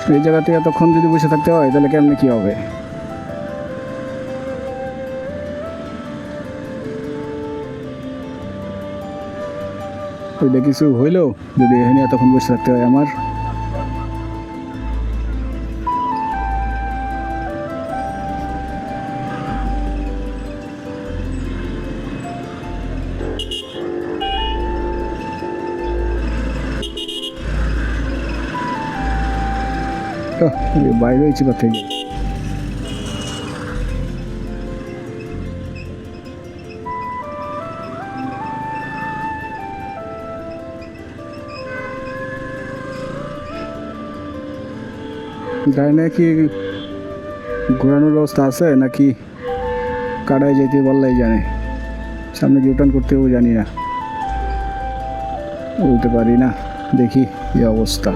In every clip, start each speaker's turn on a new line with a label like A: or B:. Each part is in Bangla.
A: এই জায়গাতে এতক্ষণ যদি বসে থাকতে হয় তাহলে কেমনে কি হবে? ওইটা কিছু হইলো যদি এখানে এতক্ষণ বসে থাকতে হয় আমার। বাইরে হয়েছি বা থেকে গাড়ি নাকি ঘোরানোর ব্যবস্থা আছে নাকি কাটায় যেতে বললেই জানে, সামনে রিটার্ন করতেও জানি না, বলতে পারি না। দেখি এই অবস্থা।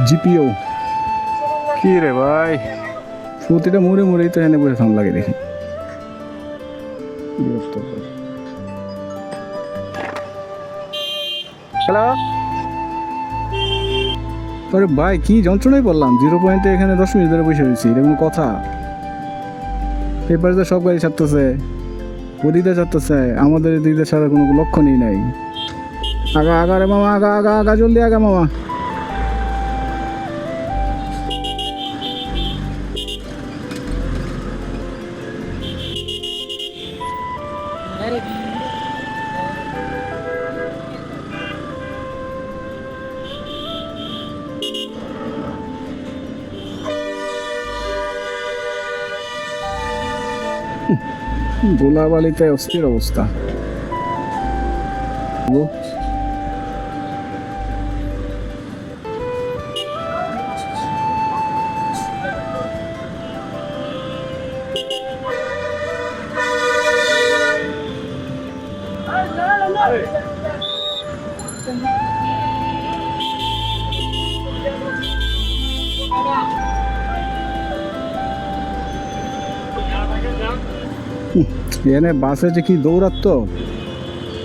A: জিপিও কি রে ভাই, প্রতিটা মুড়ে মুড়েই তো এনে বসে থাম লাগে দেখি, বিরক্ত। হ্যালো, আরে ভাই কি যন্ত্রণাই বললাম, 0 পয়েন্টে এখানে 10 মিনিট ধরে বসে রয়েছি, এটা কোনো কথা? পেপার সব গাড়ি ছাড়তেছে, ওদিকে ছাড়তেছে, আমাদের দিকে ছাড়া কোনো লক্ষণই নাই। আগা আগা রে মামা, আগা আগা আগা, জলদি আগা মামা। ধুলাবালিতে অস্থির অবস্থা। এনে বাসে যে কি দৌড়াতো,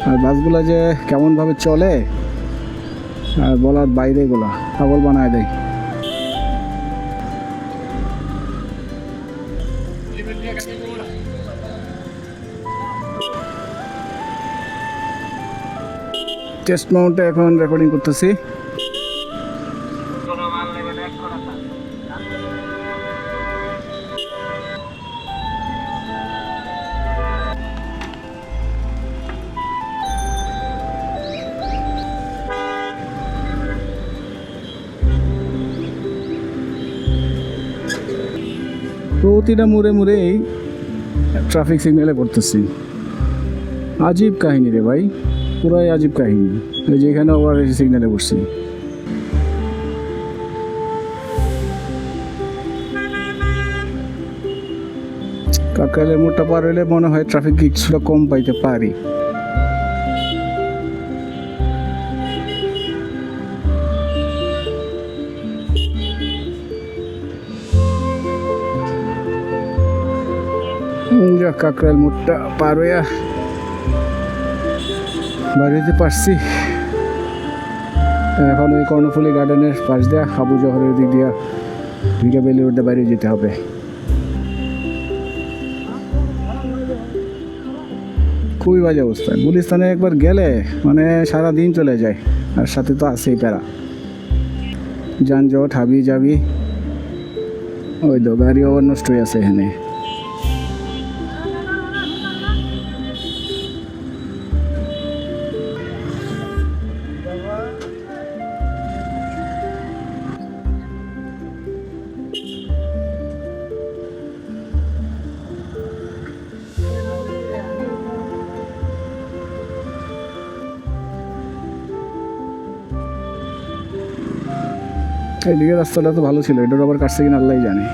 A: আর বাসগুলো যে কেমনভাবে চলে আর বলার বাইরে, গুলা পাগল বানায় দেয়। টেস্ট মাউন্টে এখন রেকর্ডিং করতেছি। প্রতিটা মুড়ে মুড়েই ট্রাফিক সিগন্যালে পড়তেছি। আজীব কাহিনী রে ভাই, পুরাই আজীব কাহিনী। এই যে এখানে আবার সিগন্যালে পড়ছি। কাকরাইলের মোড়টা পার হইলে মনে হয় ট্রাফিক কিছুটা কম পাইতে পারি। কাকরাইল মোড়টা পার হইয়া বাড়িতে পারছি। এখন ওই কর্ণফুলী গার্ডেনের পাশ দেওয়া হাবু জহরের দিক দিয়া ভিগা বেলি রোডে বাইরে যেতে হবে। খুবই বাজে অবস্থা। গুলিস্তানে একবার গেলে মানে সারা দিন চলে যায়, আর সাথে তো আছেই প্যারা, যানজট হাবি যাবি। ওই তো গাড়ি আবার নষ্ট হয়ে আছে এখানে। এইদিকে রাস্তাটা তো ভালো ছিল, এটার আবার কাটছে কিনা আল্লাহ জানে।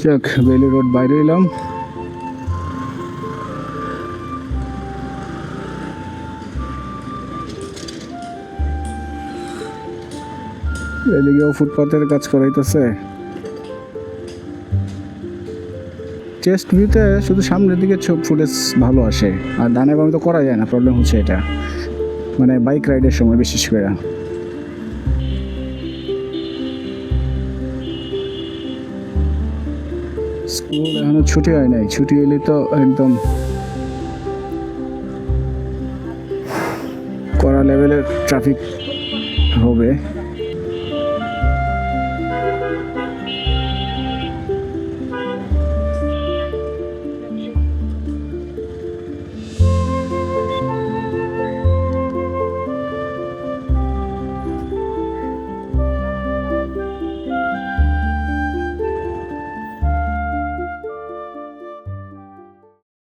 A: যাক, বেলি রোড বাইরে এলাম। এদিকেও ফুটপাতের কাজ করাইতেছে। চেস্ট ভিউতে শুধু সামনের দিকে ফুটেজ ভালো আসে, আর ডানে বামে তো করা যায় না, প্রবলেম হচ্ছে এটা। মানে বাইক রাইডের সময় বিশেষ করে। স্কুল এখনো ছুটি হয় নাই, ছুটি হলে তো একদম কড়া লেভেলের ট্রাফিক হবে।